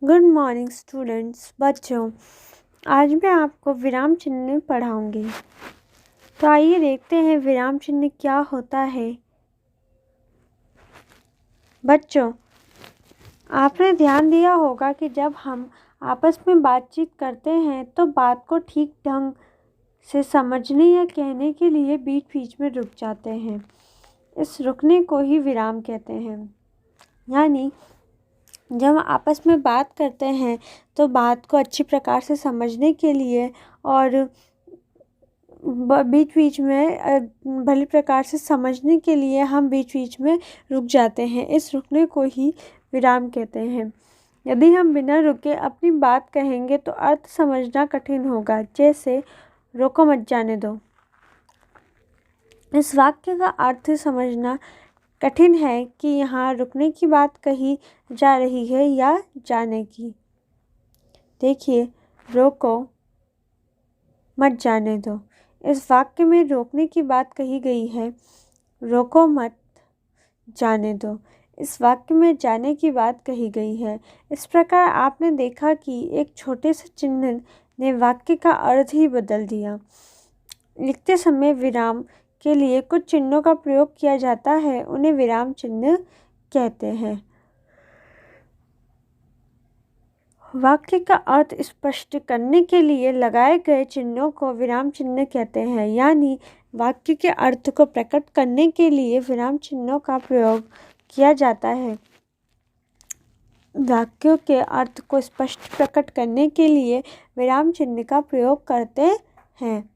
Good morning students. बच्चों, आज मैं आपको विराम चिन्ह पढ़ाऊंगी। तो आइए देखते हैं विराम चिन्ह क्या होता है। बच्चों, आपने ध्यान दिया होगा कि जब हम आपस में बातचीत करते हैं तो बात को ठीक ढंग से समझने या कहने के लिए बीच बीच में रुक जाते हैं। इस रुकने को ही विराम कहते हैं। यानी जब हम आपस में बात करते हैं तो बात को अच्छी प्रकार से समझने के लिए और बीच बीच में भली प्रकार से समझने के लिए हम बीच बीच में रुक जाते हैं। इस रुकने को ही विराम कहते हैं। यदि हम बिना रुके अपनी बात कहेंगे तो अर्थ समझना कठिन होगा। जैसे रोको मत जाने दो। इस वाक्य का अर्थ समझना कठिन है कि यहाँ रुकने की बात कही जा रही है या जाने की। देखिए, रोको मत जाने दो। इस वाक्य में रोकने की बात कही गई है। रोको मत जाने दो। इस वाक्य में जाने की बात कही गई है। इस प्रकार आपने देखा कि एक छोटे से चिन्ह ने वाक्य का अर्थ ही बदल दिया। लिखते समय विराम के लिए कुछ चिन्हों का प्रयोग किया जाता है, उन्हें विराम चिन्ह कहते हैं। वाक्य का अर्थ स्पष्ट करने के लिए लगाए गए चिन्हों को विराम चिन्ह कहते हैं। यानी वाक्य के अर्थ को प्रकट करने के लिए विराम चिन्हों का प्रयोग किया जाता है। वाक्यों के अर्थ को स्पष्ट प्रकट करने के लिए विराम चिन्ह का प्रयोग करते हैं।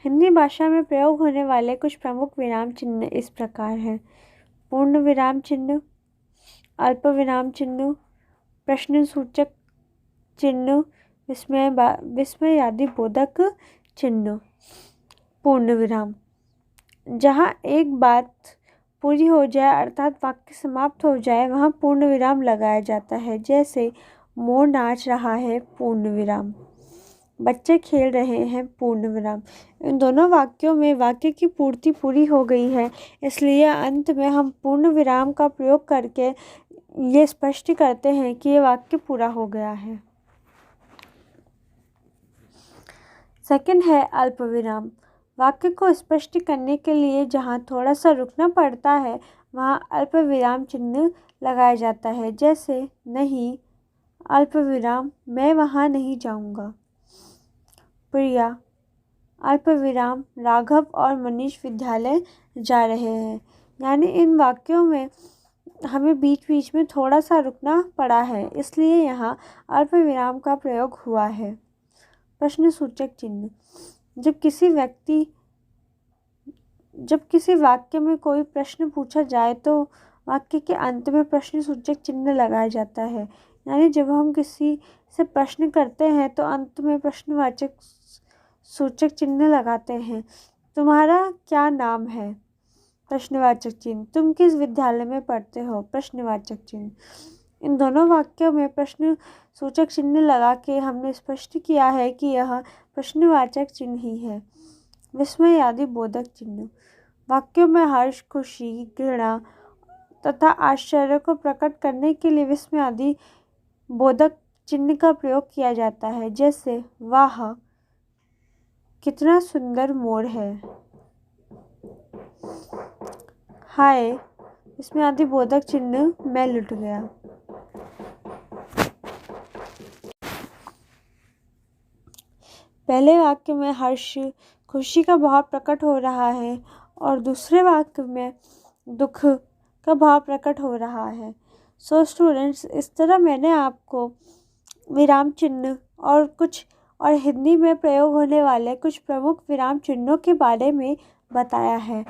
हिंदी भाषा में प्रयोग होने वाले कुछ प्रमुख विराम चिन्ह इस प्रकार हैं। पूर्ण विराम चिन्ह, अल्प विराम चिन्ह, प्रश्न सूचक चिन्ह, विस्मय आदि बोधक चिन्ह। पूर्ण विराम, जहाँ एक बात पूरी हो जाए अर्थात वाक्य समाप्त हो जाए वहाँ पूर्ण विराम लगाया जाता है। जैसे मोर नाच रहा है, पूर्ण विराम। बच्चे खेल रहे हैं, पूर्ण विराम। इन दोनों वाक्यों में वाक्य की पूर्ति पूरी हो गई है, इसलिए अंत में हम पूर्ण विराम का प्रयोग करके ये स्पष्ट करते हैं कि ये वाक्य पूरा हो गया है। सेकंड है अल्प विराम। वाक्य को स्पष्ट करने के लिए जहाँ थोड़ा सा रुकना पड़ता है वहाँ अल्प विराम चिन्ह लगाया जाता है। जैसे नहीं, अल्प विराम, मैं वहाँ नहीं जाऊँगा। प्रिया, अल्प विराम, राघव और मनीष विद्यालय जा रहे हैं। यानी इन वाक्यों में हमें बीच बीच में थोड़ा सा रुकना पड़ा है, इसलिए यहाँ अल्प विराम का प्रयोग हुआ है। प्रश्न सूचक चिन्ह, जब किसी वाक्य में कोई प्रश्न पूछा जाए तो वाक्य के अंत में प्रश्न सूचक चिन्ह लगाया जाता है। यानी जब हम किसी से प्रश्न करते हैं तो अंत में प्रश्नवाचक सूचक चिन्ह लगाते हैं। तुम्हारा क्या नाम है? प्रश्नवाचक चिन्ह। तुम किस विद्यालय में पढ़ते हो? प्रश्नवाचक चिन्ह। इन दोनों वाक्यों में प्रश्न सूचक चिन्ह लगा के हमने स्पष्ट किया है कि यह प्रश्नवाचक चिन्ह ही है। विस्मय आदि बोधक चिन्ह। वाक्यों में हर्ष, खुशी, घृणा तथा आश्चर्य को प्रकट करने के लिए विस्मय आदि बोधक चिन्ह का प्रयोग किया जाता है। जैसे वाह, कितना सुंदर मोर है। हाय, इसमें आदि बोधक चिन्ह, मैं लुट गया। पहले वाक्य में हर्ष, खुशी का भाव प्रकट हो रहा है और दूसरे वाक्य में दुख का भाव प्रकट हो रहा है। सो स्टूडेंट्स, इस तरह मैंने आपको विराम चिन्ह और हिंदी में प्रयोग होने वाले कुछ प्रमुख विराम चिन्हों के बारे में बताया है।